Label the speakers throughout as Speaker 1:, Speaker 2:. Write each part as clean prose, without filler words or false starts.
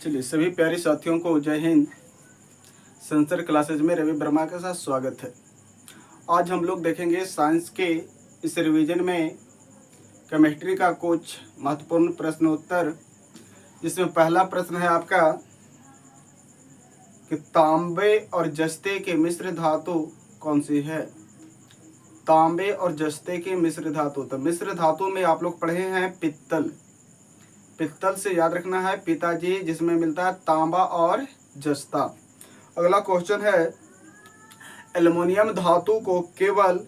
Speaker 1: चलिए सभी प्यारे साथियों को जय हिंद। संसर क्लासेज में रवि वर्मा के साथ स्वागत है। आज हम लोग देखेंगे साइंस के इस रिवीजन में केमिस्ट्री का कुछ महत्वपूर्ण प्रश्नोत्तर, जिसमें पहला प्रश्न है आपका कि तांबे और जस्ते के मिश्र धातु कौन सी है। तांबे और जस्ते के मिश्र धातु, तो मिश्र धातु में आप लोग पढ़े हैं पित्तल। पित्तल से याद रखना है पिताजी, जिसमें मिलता है तांबा और जस्ता। अगला क्वेश्चन है, एल्युमिनियम धातु को केवल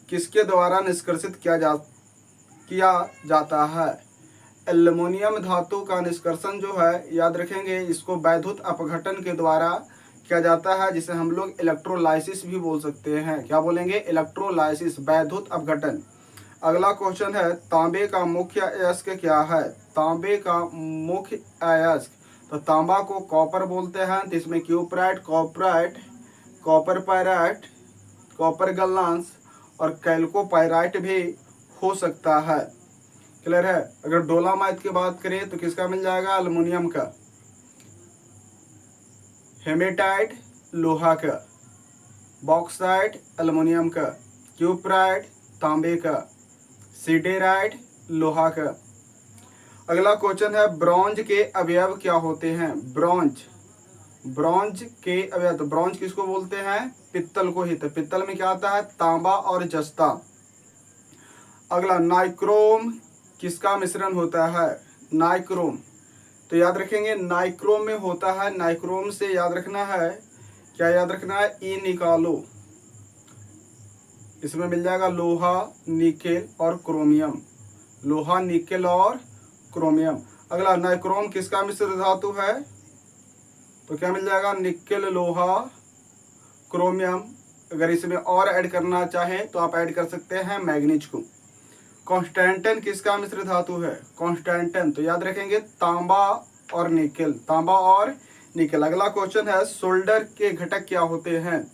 Speaker 1: किसके द्वारा निष्कर्षित किया जाता है। एल्युमिनियम धातु का निष्कर्षण जो है, याद रखेंगे, इसको वैद्युत अपघटन के द्वारा किया जाता है, जिसे हम लोग इलेक्ट्रोलाइसिस भी बोल सकते हैं। क्या बोलेंगे? इलेक्ट्रोलाइसिस, वैद्युत अपघटन। अगला क्वेश्चन है, तांबे का मुख्य अयस्क क्या है। तांबे का मुख्य अयस्क, तो तांबा को कॉपर बोलते हैं, तो इसमें क्यूपराइट, कॉपराइट, कॉपर पायराइट, कॉपर गल्लांस और कैल्कोपायराइट भी हो सकता है। क्लियर है। अगर डोलामाइट की बात करें तो किसका मिल जाएगा? एल्युमिनियम का। हेमेटाइट लोहा का, बॉक्साइट एल्युमिनियम का, क्यूपराइट तांबे का, सिडेराइट लोहा का। अगला क्वेश्चन है, ब्रॉन्ज के अवयव क्या होते हैं। ब्रॉन्ज के अवयव, तो ब्रॉन्ज किसको बोलते हैं? पित्तल को ही। तो पित्तल में क्या आता है? तांबा और जस्ता। अगला, नाइक्रोम किसका मिश्रण होता है। नाइक्रोम, तो याद रखेंगे नाइक्रोम में होता है, नाइक्रोम से याद रखना है, क्या याद रखना है? ई निकालो। इसमें मिल जाएगा लोहा, निकेल और क्रोमियम। लोहा, निकेल और क्रोमियम। अगला, नाइक्रोम किसका मिश्र धातु है, तो क्या मिल जाएगा? निकेल, लोहा, क्रोमियम। अगर इसमें और ऐड करना चाहे तो आप ऐड कर सकते हैं मैग्नीज को। कॉन्स्टेंटन किसका मिश्र धातु है। कॉन्स्टेंटन, तो याद रखेंगे तांबा और निकेल, तांबा और निकेल। अगला क्वेश्चन है, सोल्डर के घटक क्या होते हैं।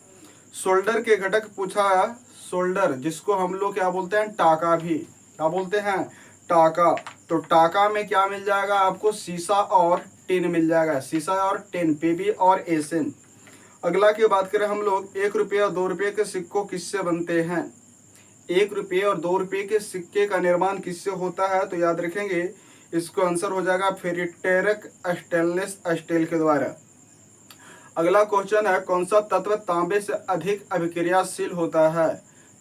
Speaker 1: सोल्डर के घटक पूछा, सोल्डर जिसको हम लोग क्या बोलते हैं? टाका भी। क्या बोलते हैं? टाका। तो टाका में क्या मिल जाएगा आपको? शीशा और टिन मिल जाएगा। शीशा और टिन, पीबी और एसिन। अगला की बात करें हम लोग, 1 रुपये और 2 रुपये के सिक्कों किससे बनते हैं। 1 रुपये और 2 रुपये के सिक्के का निर्माण किससे होता है, तो याद रखेंगे इसको आंसर हो जाएगा फेरिटेरक स्टेनलेस स्टील के द्वारा। अगला क्वेश्चन है, कौन सा तत्व तांबे से अधिक अभिक्रियाशील होता है।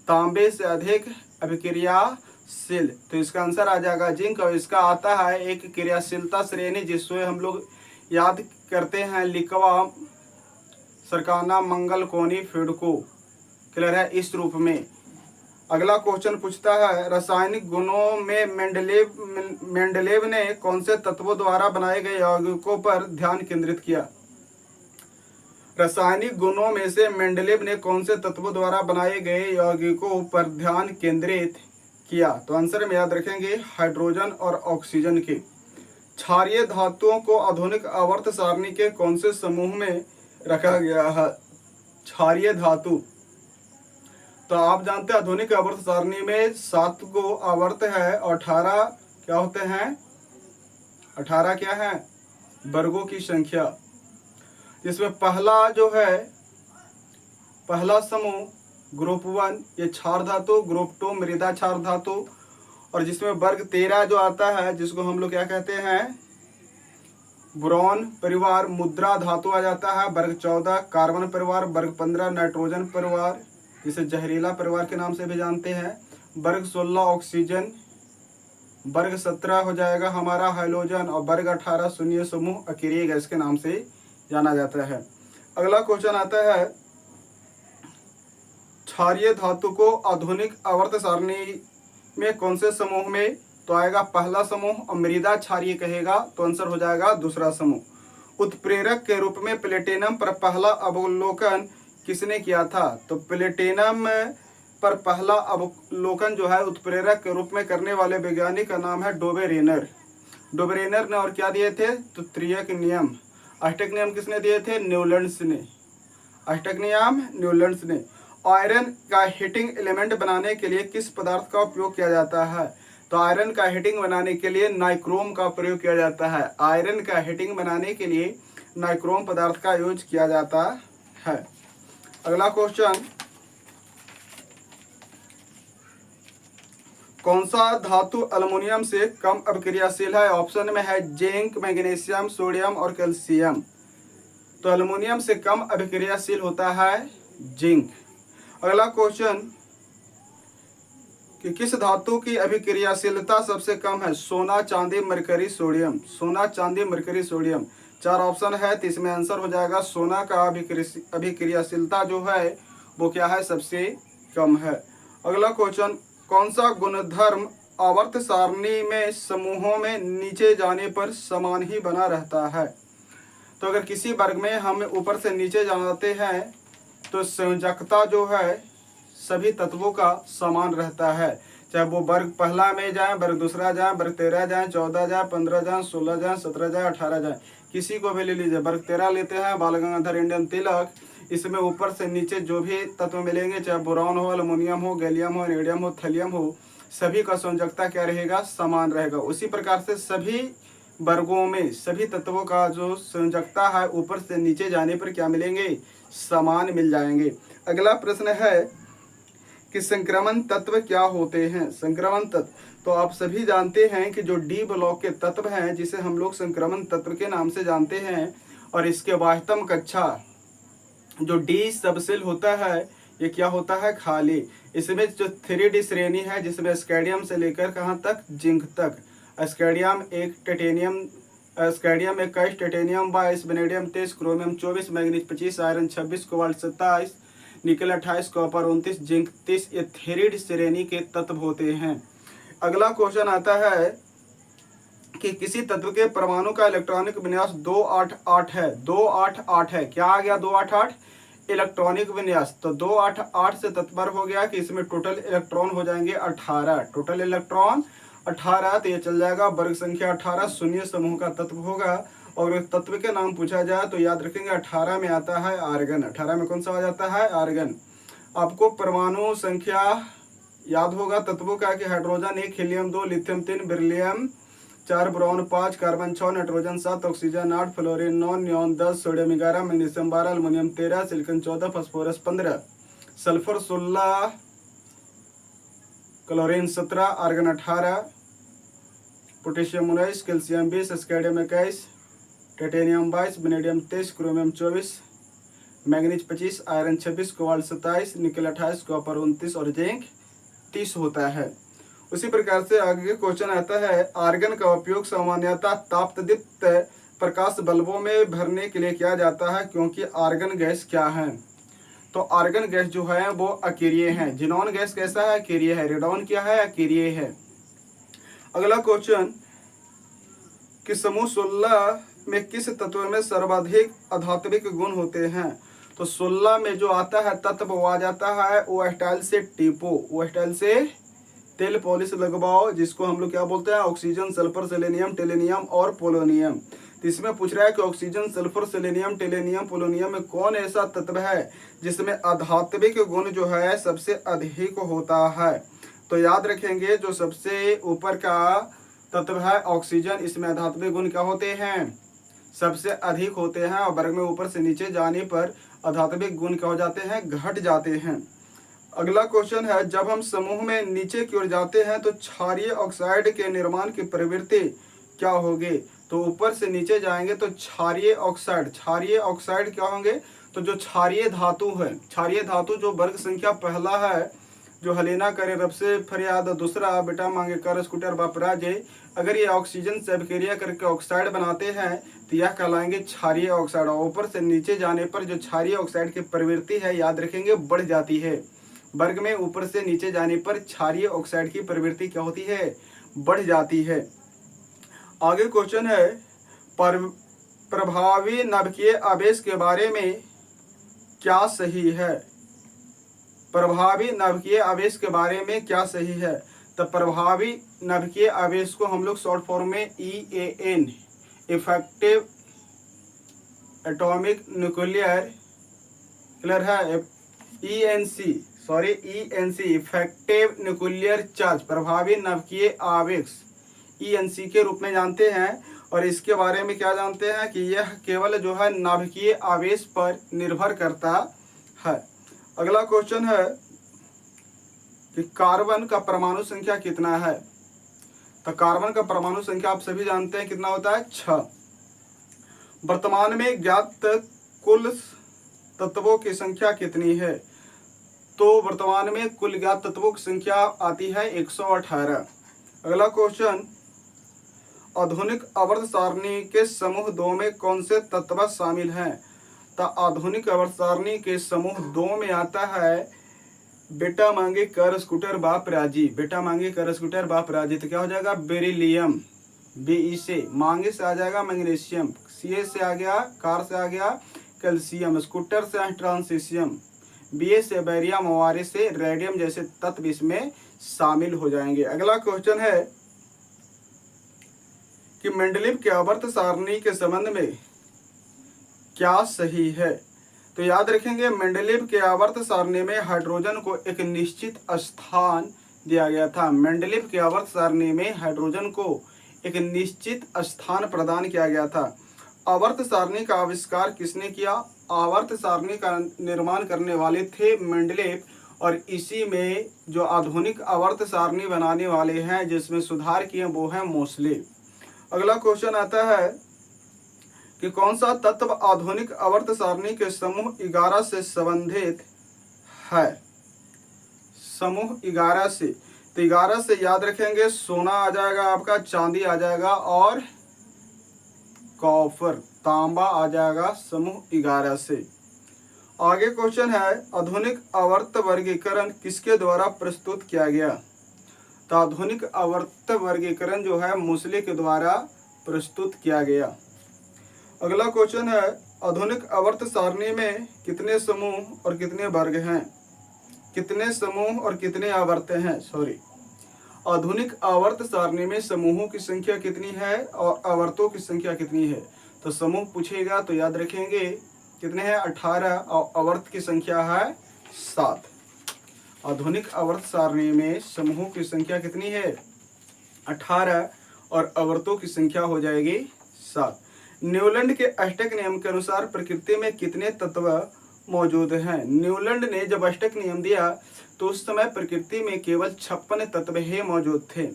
Speaker 1: तांबे से अधिक अभिक्रियाशील, तो इसका आंसर आ जाएगा जिंक। और इसका आता है एक क्रियाशीलता श्रेणी, जिससे हम लोग याद करते हैं लिकवा, सरकाना, मंगल, कोनी, फिडको। क्लियर है, इस रूप में। अगला क्वेश्चन पूछता है, रासायनिक गुणों में मेंडलेव ने कौन से तत्वों द्वारा बनाए गए यौगिकों पर ध्यान केंद्रित किया। रासायनिक गुणों में से मेंडलेव ने कौन से तत्वों द्वारा बनाए गए यौगिकों पर ध्यान केंद्रित किया, तो आंसर में याद रखेंगे हाइड्रोजन और ऑक्सीजन के। क्षारीय धातुओं को आधुनिक आवर्त सारणी के कौन से समूह में रखा गया है। क्षारीय धातु, तो आप जानते हैं आधुनिक आवर्त सारणी में 7 गो आवर्त है और 18 क्या होते हैं? 18 क्या है? वर्गों की संख्या। जिसमें पहला जो है, पहला समूह ग्रुप 1 ये क्षार धातु, ग्रुप 2 मृदा क्षार धातु, और जिसमें वर्ग 13 जो आता है, जिसको हम लोग क्या कहते हैं? बोरॉन परिवार, मुद्रा धातु आ जाता है। वर्ग 14 कार्बन परिवार, वर्ग 15 नाइट्रोजन परिवार, जिसे जहरीला परिवार के नाम से भी जानते हैं। वर्ग 16 ऑक्सीजन, वर्ग 17 हो जाएगा हमारा हाइड्रोजन, और वर्ग 18 शून्य समूह अकेरिय गैस के नाम से जाना जाता है। अगला क्वेश्चन आता है, क्षारीय धातु को आधुनिक आवर्त सारणी में कौन से समूह में, तो आएगा पहला समूह, और मृदा क्षारीय कहेगा तो आंसर हो जाएगा दूसरा समूह। उत्प्रेरक के रूप में प्लेटिनम पर पहला अवलोकन किसने किया था, तो प्लेटिनम पर पहला अवलोकन जो है उत्प्रेरक के रूप में करने वाले वैज्ञानिक का नाम है डोबेरेनर। डोबेरेनर ने और क्या दिए थे, तो त्रियक नियम। अष्टक नियम किसने दिए थे? न्यूलैंड्स ने। अष्टक नियम न्यूलैंड्स ने। आयरन का हीटिंग एलिमेंट बनाने के लिए किस पदार्थ का उपयोग किया जाता है, तो आयरन का हीटिंग बनाने के लिए नाइक्रोम का प्रयोग किया जाता है। आयरन का हीटिंग बनाने के लिए नाइक्रोम पदार्थ का यूज किया जाता है। अगला क्वेश्चन, कौन सा धातु अल्युमिनियम से कम अभिक्रियाशील है? ऑप्शन में है जिंक, मैग्नीशियम, सोडियम और कैल्शियम। तो अल्युमिनियम से कम अभिक्रियाशील होता है जिंक। अगला क्वेश्चन कि किस धातु की अभिक्रियाशीलता सबसे कम है? सोना, चांदी, मरकरी, सोडियम। सोना, चांदी, मरकरी, सोडियम। 4 ऑप्शन है तो इसमें आंसर हो जाएगा सोना का अभिक्रियाशीलता जो है वो क्या है? सबसे कम है। अगला क्वेश्चन, कौन सा गुणधर्म आवर्त सारणी में समूहों में नीचे जाने पर समान ही बना रहता है? तो अगर किसी वर्ग में हम ऊपर से नीचे जाते हैं तो संयोजकता जो है सभी तत्वों का समान रहता है, चाहे वो वर्ग पहला में जाए, वर्ग दूसरा जाए, वर्ग 13 जाए, 14 जाए, 15 जाए, 16 जाए, 17 जाए, 18 जाए, किसी को भी ले लीजिए। वर्ग 13 लेते हैं, बाल गंगाधर इंडियन तिलक, इसमें ऊपर से नीचे जो भी तत्व मिलेंगे, चाहे बोरॉन हो, अल्युमिनियम हो, गैलियम हो, नेडियम हो, थैलियम हो, सभी का संयोजकता क्या रहेगा? समान रहेगा। उसी प्रकार से सभी वर्गों में सभी तत्वों का जो संयोजकता है ऊपर से नीचे जाने पर क्या मिलेंगे? समान मिल जाएंगे। अगला प्रश्न है कि संक्रमण तत्व क्या होते हैं? संक्रमण तत्व तो आप सभी जानते हैं कि जो डी ब्लॉक के तत्व हैं जिसे हम लोग संक्रमण तत्व के नाम से जानते हैं, और इसके वाह्यतम कक्षा जो डी सबसेल होता है ये क्या होता है? खाली। इसमें जो 3D श्रेणी है जिसमें स्कैडियम से लेकर कहाँ तक? जिंक तक। Scandium 1, titanium scandium 21, titanium 22, vanadium 23, chromium 24, manganese 25, iron 26, cobalt 27, nickel 28, copper 29, zinc 30, ये 3D श्रेणी के तत्व होते हैं। अगला क्वेश्चन आता है कि किसी तत्व के परमाणु का इलेक्ट्रॉनिक विन्यास 288 है। 288 है, क्या आ गया? 288 इलेक्ट्रॉनिक विन्यास। तो 288 से तात्पर्य हो गया कि इसमें टोटल इलेक्ट्रॉन हो जाएंगे 18। टोटल इलेक्ट्रॉन 18, तो ये चल जाएगा वर्ग संख्या 18 शून्य समूह का तत्व होगा। और तत्व के नाम पूछा जाए तो याद रखेंगे 18 में आता है आर्गन। 18 में कौन सा आ जाता है? आर्गन। आपको परमाणु संख्या याद होगा तत्वों का कि hydrogen 1, helium 2, lithium 3, beryllium 4, boron 5, carbon 6, nitrogen 7, oxygen 8, fluorine 9, neon 10, sodium 11, magnesium 12, aluminium 13, silicon 14, phosphorus 15, sulphur 16, chlorine 17, argon 18, potassium 19, calcium 20, scandium 21, titanium 22, vanadium 23, chromium 24, manganese 25, iron 26, cobalt 27, nickel 28, copper 29 और जिंक 30 होता है। उसी प्रकार से आगे क्वेश्चन आता है, argon का उपयोग सामान्यतः तापदीप्त प्रकाश बल्बों में भरने के लिए किया जाता है क्योंकि आर्गन गैस क्या है? तो आर्गन गैस जो है वो अकेरिय है। जिनॉन गैस कैसा है? अकेरिय है। रेडॉन क्या है? अकेरिय है। अगला क्वेश्चन कि समूह 16 में किस तत्व में सर्वाधिक अधात्विक गुण होते हैं? तो 16 में जो आता है तत्व वो आ जाता है ओ स्टाइल से टीपो। ओ स्टाइल से तेल पॉलिश लगवाओ, जिसको हम लोग क्या बोलते हैं? ऑक्सीजन, सल्फर, सेलेनियम, टेलेनियम और पोलोनियम। तो इसमें पूछ रहा है कि ऑक्सीजन, सल्फर, सेलेनियम, टेलेनियम, पोलोनियम में कौन ऐसा तत्व है जिसमें आध्यात्मिक गुण जो है सबसे अधिक होता है? तो याद रखेंगे जो सबसे ऊपर का तत्व है ऑक्सीजन, इसमें आध्यात्मिक गुण क्या होते हैं? सबसे अधिक होते हैं। और वर्ग में ऊपर से नीचे जाने पर आध्यात्मिक गुण क्या हो जाते हैं? घट जाते हैं। अगला क्वेश्चन है, जब हम समूह में नीचे की ओर जाते हैं तो क्षारीय ऑक्साइड के निर्माण की प्रवृत्ति क्या होगी? तो ऊपर से नीचे जाएंगे तो क्षारीय ऑक्साइड क्या होंगे? तो जो क्षारीय धातु है, क्षारीय धातु जो वर्ग संख्या पहला है, जो हलेना करे रब से फरियाद, दूसरा बेटा मांगे कर स्कूटर बापराजे, अगर ये ऑक्सीजन से अभिक्रिया करके ऑक्साइड बनाते हैं तो यह कहलाएंगे क्षारीय ऑक्साइड। और ऊपर से नीचे जाने पर जो क्षारीय ऑक्साइड की प्रवृत्ति है याद रखेंगे बढ़ जाती है। वर्ग में ऊपर से नीचे जाने पर क्षारीय ऑक्साइड की प्रवृत्ति क्या होती है? बढ़ जाती है। आगे क्वेश्चन है, प्रभावी नाभिकीय आवेश के बारे में क्या सही है? प्रभावी नाभिकीय आवेश के बारे में क्या सही है? तो प्रभावी नाभिकीय आवेश को हम लोग शॉर्ट फॉर्म में EAN, इफेक्टिव एटॉमिक न्यूक्लियर है, ENC इफेक्टिव न्यूक्लियर चार्ज, प्रभावी नाभिकीय आवेश ENC के रूप में जानते हैं। और इसके बारे में क्या जानते हैं कि यह केवल जो है नाभिकीय आवेश पर निर्भर करता है। अगला क्वेश्चन है कि कार्बन का परमाणु संख्या कितना है। तो कार्बन का परमाणु संख्या आप सभी जानते हैं कितना होता है, 6। वर्तमान में ज्ञात कुल तत्वों की संख्या कितनी है। तो वर्तमान में कुल ज्ञात तत्वों की संख्या आती है 118। अगला क्वेश्चन, आधुनिक आवर्त सारणी के समूह 2 में कौन से तत्व शामिल हैं। तो आधुनिक आवर्त सारणी के समूह 2 में आता है बेटा मांगे कर स्कूटर बाप राजी, बेटा मांगे कर स्कूटर बाप राजी। तो क्या हो जाएगा, बेरिलियम, BE से, मांगे से आ जाएगा मैग्नीशियम, CA से आ गया, कार से आ गया कैल्शियम, स्कूटर से ट्रांसिशियम, BA से बैरियम, ORA से रेडियम जैसे तत्व इसमें शामिल हो जाएंगे। अगला क्वेश्चन है कि मेंडलीव के आवर्त सारणी के संबंध में क्या सही है। तो याद रखेंगे मेंडलीव के आवर्त सारणी में हाइड्रोजन को एक निश्चित स्थान दिया गया था। मेंडलीव के आवर्त सारणी में हाइड्रोजन को एक निश्चित स्थान प्रदान किया गया था। आवर्त सारणी का आविष्कार किसने किया। आवर्त सारणी का निर्माण करने वाले थे मेंडलीव, और इसी में जो आधुनिक आवर्त सारणी बनाने वाले हैं जिसमें सुधार किए वो हैं मोसले। अगला क्वेश्चन आता है कि कौन सा तत्व आधुनिक आवर्त सारणी के समूह 11 से संबंधित है। समूह 11 से, तो 11 से याद रखेंगे सोना आ जाएगा आपका, चांदी आ जाएगा और कॉपर, तांबा आ जाएगा समूह 11 से। आगे क्वेश्चन है आधुनिक आवर्त वर्गीकरण किसके द्वारा प्रस्तुत किया गया। तो आधुनिक आवर्त वर्गीकरण जो है मोसले के द्वारा प्रस्तुत किया गया। अगला क्वेश्चन है आधुनिक आवर्त सारणी में कितने समूह और कितने वर्ग हैं। कितने समूह और कितने आवर्त हैं, आधुनिक आवर्त सारणी में समूहों की संख्या कितनी है और आवर्तों की संख्या कितनी है। तो समूह पूछेगा तो याद रखेंगे कितने हैं, 18, और आवर्त की संख्या है 7। आधुनिक आवर्त सारणी में समूहों की संख्या कितनी है, 18, और आवर्तों की संख्या हो जाएगी 7। न्यूलैंड के अष्टक नियम के अनुसार प्रकृति में कितने तत्व मौजूद हैं। न्यूलैंड ने जब अष्टक नियम दिया तो उस समय प्रकृति में केवल 56 तत्व ही मौजूद थे।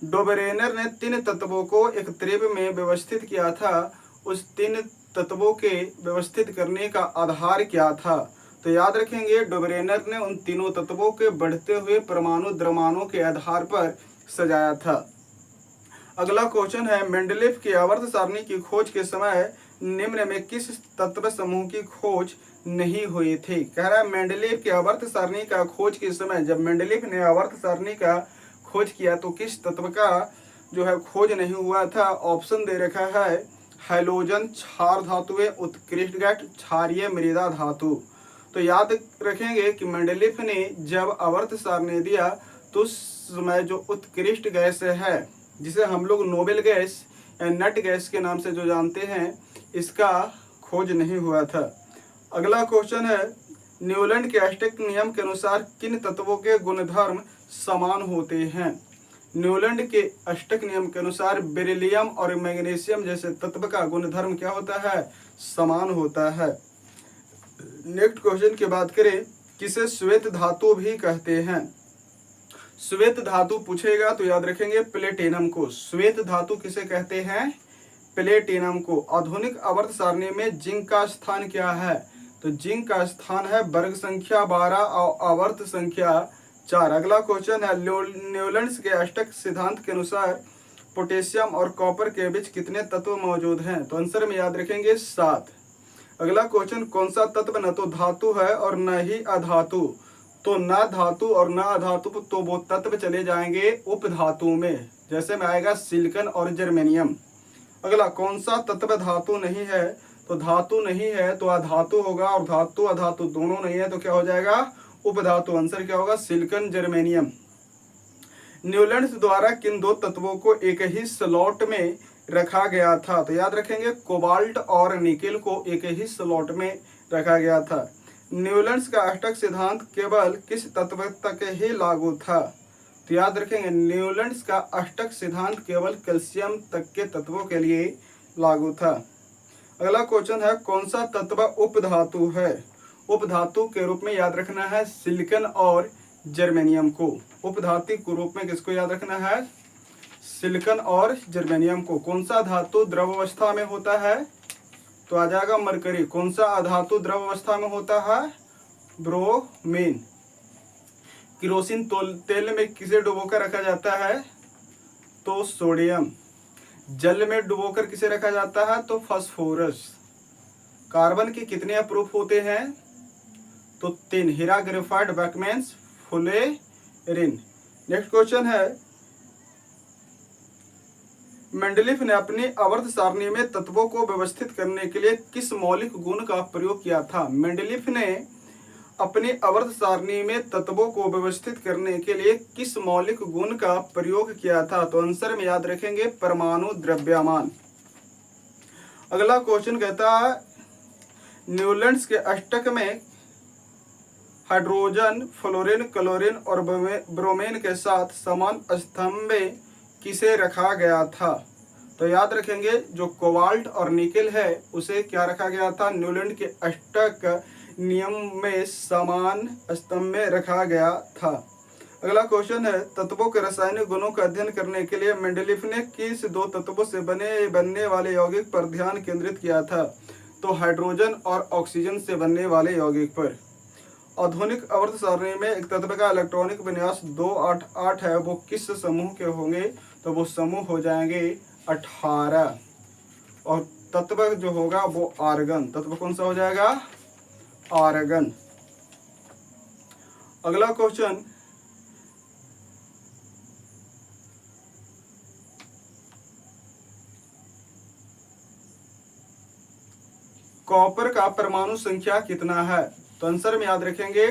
Speaker 1: डोबरेनर ने 3 तत्वों को एक त्रिभुज में व्यवस्थित किया था। उस 3 तत्वों के व्यवस्थित करने का आधार क्या था। तो याद रखेंगे डोबरेनर ने उन तीनों तत्वों के बढ़ते हुए परमाणु द्रव्यमानों के आधार पर सजाया था। अगला क्वेश्चन है मेंडलीव की आवर्त सारणी की खोज के समय निम्न में किस तत्व समूह की खोज नहीं हुई थी। कह रहा है मेंडलीव की आवर्त सारणी का खोज के समय, जब मेंडलीव ने आवर्त सारणी का खोज किया तो किस तत्व का जो है खोज नहीं हुआ था। ऑप्शन दे रखा है हैलोजन, क्षार धातुएं, उत्कृष्ट गैस, क्षारीय मृदा धातु। तो याद रखेंगे कि मेंडलीव ने जब आवर्त सारणी दिया तो उस समय जो उत्कृष्ट गैस है जिसे हम लोग नोबेल गैस या नट गैस के नाम से जो जानते हैं, इसका खोज नहीं हुआ था। अगला क्वेश्चन है न्यूलैंड के अष्टक नियम के अनुसार किन तत्वों के गुणधर्म समान होते हैं। न्यूलैंड के अष्टक नियम के अनुसार बेरिलियम और मैग्नीशियम जैसे तत्व का गुणधर्म क्या होता है, समान होता है। नेक्स्ट क्वेश्चन की बात करें, किसे श्वेत धातु भी कहते हैं। श्वेत धातु पूछेगा तो याद रखेंगे प्लेटिनम को। श्वेत धातु किसे कहते हैं, प्लेटिनम को। आधुनिक आवर्त सारणी में जिंक का स्थान क्या है। तो जिंक का स्थान है वर्ग संख्या 12 और आवर्त संख्या 4। अगला क्वेश्चन है न्यूलैंड के अष्टक सिद्धांत के अनुसार पोटेशियम और कॉपर के बीच कितने तत्व मौजूद हैं। तो आंसर में याद रखेंगे 7। अगला क्वेश्चन कौन सा तत्व न तो धातु है और न ही अधातु। तो न धातु और न अधातु तो वो तत्व चले जाएंगे उपधातु में, जैसे में आएगा सिलिकॉन और जर्मेनियम। अगला कौन सा तत्व धातु नहीं है। तो धातु नहीं है तो अधातु होगा, और धातु अधातु दोनों नहीं है तो क्या हो जाएगा उपधातु। आंसर क्या होगा सिलिकॉन जर्मेनियम। न्यूलैंड द्वारा किन 2 तत्वों को एक ही स्लॉट में रखा गया था। तो याद रखेंगे कोबाल्ट और निकेल को एक ही स्लॉट में रखा गया था। न्यूलैंड्स का अष्टक सिद्धांत केवल किस तत्व तक ही लागू था? तो याद रखेंगे न्यूलैंड्स का अष्टक सिद्धांत केवल कैल्शियम तक के तत्वों के लिए लागू था। अगला क्वेश्चन है कौन सा तत्व उपधातु है? उपधातु के रूप में याद रखना है सिलिकॉन और जर्मेनियम को। उपधातु के रूप में किसको याद रखना है? सिलिकॉन और जर्मेनियम को। कौन सा धातु द्रव अवस्था में होता है? तो आ जाएगा मरकरी। कौन सा धातु द्रव अवस्था में होता है? ब्रोमीन। किरोसिन तेल में किसे डुबोकर रखा जाता है? तो सोडियम। जल में डुबोकर किसे रखा जाता है? तो फास्फोरस। कार्बन के कितने प्रूफ होते हैं? तो 3, हीरा, ग्रेफाइट, बैकमेंस, फुलेरिन। नेक्स्ट क्वेश्चन है मेंडलीफ ने अपनी आवर्त सारणी में तत्वों को व्यवस्थित करने के लिए किस मौलिक गुण का प्रयोग किया था? मेंडलीफ ने अपनी आवर्त सारणी में तत्वों को व्यवस्थित करने के लिए किस मौलिक गुण का प्रयोग किया था? तो आंसर में याद रखेंगे परमाणु द्रव्यमान। अगला क्वेश्चन कहता है न्यूलैंड्स के अष्टक में हाइड्रोजन, फ्लोरीन, क्लोरीन और ब्रोमीन के साथ समान स्तंभ किसे रखा गया था? तो याद रखेंगे जो कोबाल्ट और निकेल है उसे क्या रखा गया था? न्यूलैंड के अष्टक नियम में समान स्तंभ में रखा गया था। अगला क्वेश्चन है तत्वों के रासायनिक गुणों का अध्ययन करने के लिए मेंडलीफ ने किस 2 तत्वों से बनने वाले यौगिक पर ध्यान केंद्रित किया था? तो हाइड्रोजन और ऑक्सीजन से बनने वाले यौगिक पर। आधुनिक आवर्त सारणी में एक तत्व का इलेक्ट्रॉनिक विन्यास 288 है, वो किस समूह के होंगे? तो वो समूह हो जाएंगे 18। और तत्व जो होगा वो आर्गन। तत्व कौन सा हो जाएगा? आर्गन। अगला क्वेश्चन कॉपर का परमाणु संख्या कितना है? तो आंसर में याद रखेंगे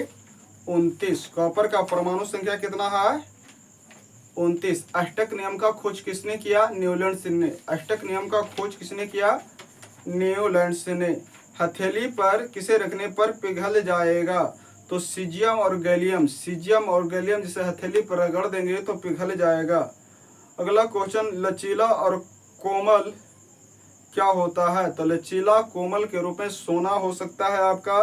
Speaker 1: 29। कॉपर का परमाणु संख्या कितना है? 29। अष्टक नियम का खोज किसने किया? न्यूलैंड्स ने। अष्टक नियम का खोज किसने किया? न्यूलैंड्स ने। हथेली पर किसे रखने पर पिघल जाएगा? तो सीजियम और गैलियम। सीजियम और गैलियम जिसे हथेली पर रगड़ देंगे तो पिघल जाएगा। अगला क्वेश्चन लचीला और कोमल क्या होता है? तो लचीला कोमल के रूप में सोना हो सकता है, आपका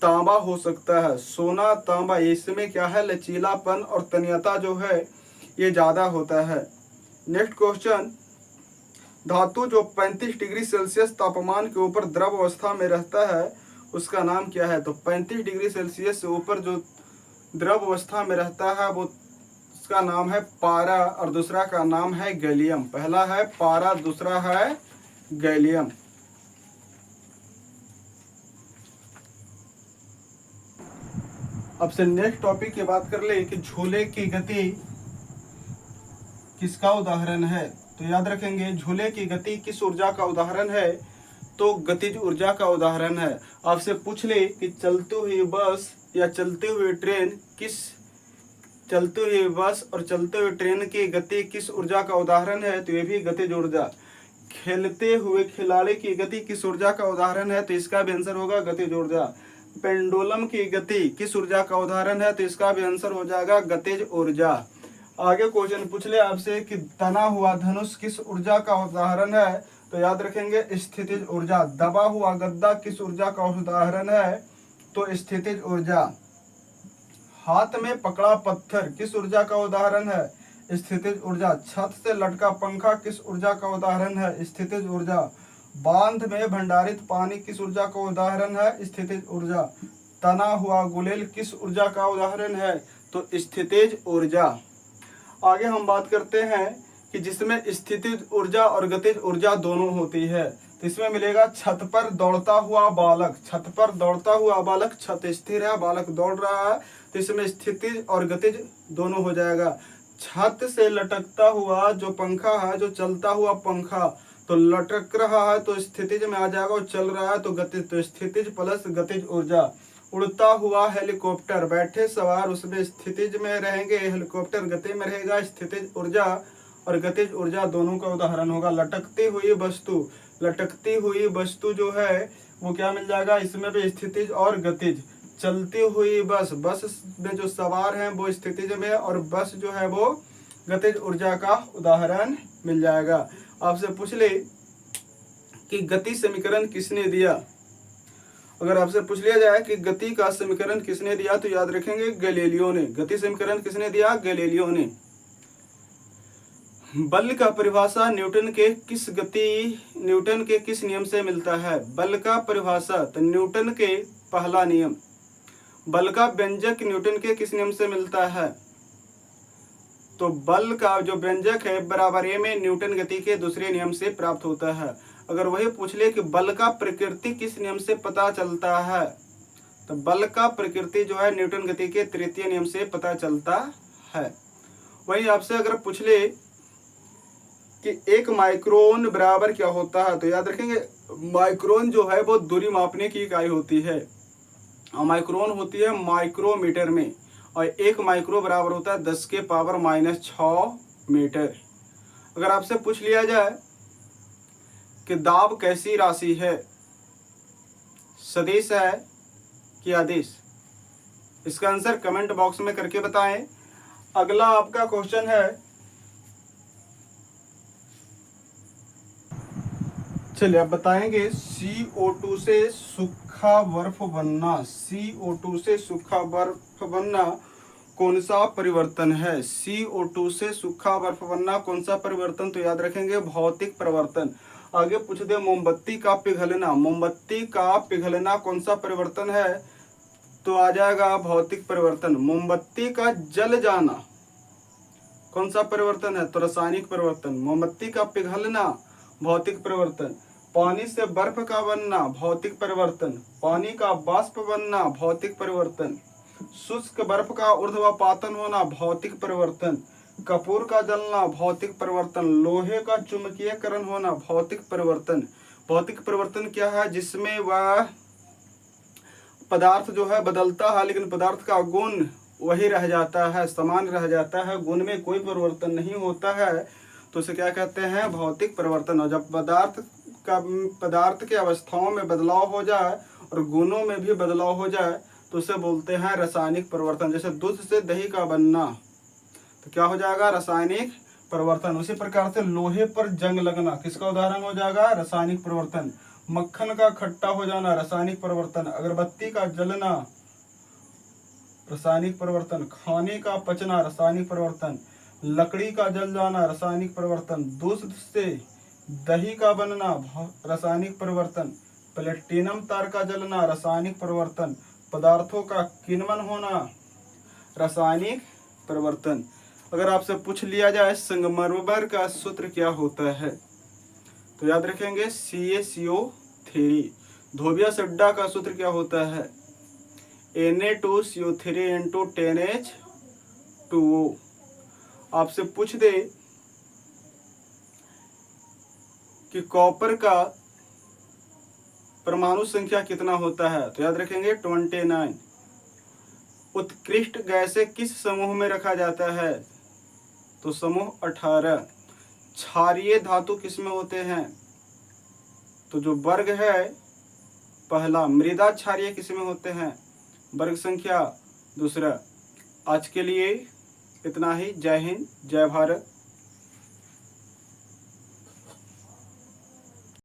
Speaker 1: तांबा हो सकता है। सोना, तांबा, इसमें क्या है? लचीलापन और तन्यता जो है ये ज्यादा होता है। नेक्स्ट क्वेश्चन धातु जो 35 डिग्री सेल्सियस तापमान के ऊपर द्रव अवस्था में रहता है उसका नाम क्या है? तो 35 डिग्री सेल्सियस से ऊपर जो द्रव अवस्था में रहता है वो उसका नाम है पारा और दूसरा का नाम है गैलियम। पहला है पारा, दूसरा है गैलियम। अब से नेक्स्ट टॉपिक की बात कर ले कि झूले की गति किसका उदाहरण है? तो याद रखेंगे झूले की गति किस ऊर्जा का उदाहरण है? तो गतिज ऊर्जा का उदाहरण है। आपसे पूछ ले कि चलती हुई बस या चलती हुई ट्रेन चलती हुई बस और चलते हुए ट्रेन की गति किस ऊर्जा का उदाहरण है? तो ये भी गतिज ऊर्जा। खेलते हुए खिलाड़ी की गति किस ऊर्जा का उदाहरण है? तो इसका भी आंसर होगा गतिज ऊर्जा। पेंडुलम की गति किस ऊर्जा का उदाहरण है? तो इसका भी आंसर हो जाएगा गतिज ऊर्जा। आगे क्वेश्चन पूछ ले आपसे कि तना हुआ धनुष किस ऊर्जा का उदाहरण है? तो याद रखेंगे स्थितिज ऊर्जा। दबा हुआ गद्दा किस ऊर्जा का उदाहरण है? तो स्थितिज ऊर्जा। हाथ में पकड़ा पत्थर किस ऊर्जा का उदाहरण है? स्थितिज ऊर्जा। छत से लटका पंखा किस ऊर्जा का उदाहरण है? स्थितिज ऊर्जा। बांध में भंडारित पानी किस ऊर्जा का उदाहरण है? स्थितिज ऊर्जा। तना हुआ गुलेल किस ऊर्जा का उदाहरण है? तो स्थितिज ऊर्जा। आगे हम बात करते हैं कि जिसमें स्थितिज ऊर्जा और गतिज ऊर्जा दोनों होती है। तो इसमें मिलेगा छत पर दौड़ता हुआ बालक। छत पर दौड़ता हुआ बालक, छत स्थिर है, बालक दौड़ रहा है, तो इसमें स्थितिज और गतिज दोनों हो जाएगा। छत से लटकता हुआ जो पंखा है, जो चलता हुआ पंखा, तो लटक रहा है तो स्थितिज में आ जाएगा, और चल रहा है तो गतिज। तो स्थितिज प्लस गतिज ऊर्जा। उड़ता हुआ हेलीकॉप्टर, बैठे सवार उसमें स्थितिज में रहेंगे, हेलीकॉप्टर गति में रहेगा। स्थितिज ऊर्जा और गतिज ऊर्जा दोनों का उदाहरण होगा। लटकती हुई वस्तु, लटकती हुई वस्तु जो है वो क्या मिल जाएगा? इसमें भी स्थितिज और गतिज। चलती हुई बस, बस में जो सवार हैं वो स्थितिज में, और बस जो है वो गतिज ऊर्जा का उदाहरण मिल जाएगा। आपसे पूछ ले कि गति समीकरण किसने दिया, अगर आपसे पूछ लिया जाए कि गति का समीकरण किसने दिया तो याद रखेंगे गैलीलियो ने। गति समीकरण किसने दिया? गैलीलियो ने। बल का परिभाषा न्यूटन के किस नियम से मिलता है? बल का परिभाषा तो न्यूटन के पहला नियम। बल का व्यंजक न्यूटन के किस नियम से मिलता है? तो बल का जो व्यंजक है बराबर ए में न्यूटन गति के दूसरे नियम से प्राप्त होता है। अगर वही पूछ ले कि बल का प्रकृति किस नियम से पता चलता है, तो बल का प्रकृति जो है न्यूटन गति के तृतीय नियम से पता चलता है। वही आपसे अगर पूछ ले कि 1 माइक्रोन बराबर क्या होता है, तो याद रखेंगे माइक्रोन जो है वो दूरी मापने की इकाई होती है, और माइक्रोन होती है माइक्रोमीटर में, और 1 माइक्रो बराबर होता है 10⁻⁶ मीटर। अगर आपसे पूछ लिया जाए कि दाब कैसी राशि है, सदिश है कि अदिश, इसका आंसर कमेंट बॉक्स में करके बताएं। अगला आपका क्वेश्चन है, चलिए आप बताएंगे CO2 से सूखा बर्फ बनना। CO2 से सूखा बर्फ बनना कौन सा परिवर्तन है? CO2 से सूखा बर्फ बनना कौन सा परिवर्तन? तो याद रखेंगे भौतिक परिवर्तन। आगे पूछ दे मोमबत्ती का पिघलना। मोमबत्ती का पिघलना कौन सा परिवर्तन है? तो आ जाएगा भौतिक परिवर्तन। मोमबत्ती का जल जाना कौन सा परिवर्तन है? तो रासायनिक परिवर्तन। मोमबत्ती का पिघलना भौतिक परिवर्तन। पानी से बर्फ का बनना भौतिक परिवर्तन। पानी का वाष्प बनना भौतिक परिवर्तन। शुष्क बर्फ का ऊर्ध्वपातन होना भौतिक परिवर्तन। कपूर का जलना भौतिक परिवर्तन। लोहे का चुंबकीयकरण होना भौतिक परिवर्तन। भौतिक परिवर्तन क्या है? जिसमें वह पदार्थ जो है बदलता है लेकिन पदार्थ का गुण वही रह जाता है, समान रह जाता है, गुण में कोई परिवर्तन नहीं होता है, तो उसे क्या कहते हैं? भौतिक परिवर्तन। और जब पदार्थ के अवस्थाओं में बदलाव हो जाए और गुणों में भी बदलाव हो जाए तो उसे बोलते हैं रासायनिक परिवर्तन। जैसे दूध से दही का बनना तो क्या हो जाएगा? रासायनिक परिवर्तन। उसी प्रकार से लोहे पर जंग लगना किसका उदाहरण हो जाएगा? रासायनिक परिवर्तन। मक्खन का खट्टा हो जाना रासायनिक परिवर्तन। अगरबत्ती का जलना रासायनिक परिवर्तन। खाने का पचना रासायनिक परिवर्तन। लकड़ी का जल जाना रासायनिक परिवर्तन। दूध से दही का बनना रासायनिक परिवर्तन। प्लेटिनम तार का जलना रासायनिक परिवर्तन। पदार्थों का किण्वन होना रासायनिक परिवर्तन। अगर आपसे पूछ लिया जाए संगमरमर का सूत्र क्या होता है, तो याद रखेंगे CaCO3। धोबिया सड्डा का सूत्र क्या होता है? Na2CO3 × 10H2O। आपसे पूछ दे कि कॉपर का परमाणु संख्या कितना होता है, तो याद रखेंगे 29। उत्कृष्ट गैसें किस समूह में रखा जाता है? तो समूह 18। क्षारीय धातु किस में होते हैं? तो जो वर्ग है पहला। मृदा क्षारीय किस में होते हैं? वर्ग संख्या 2। आज के लिए इतना ही। जय हिंद, जय भारत।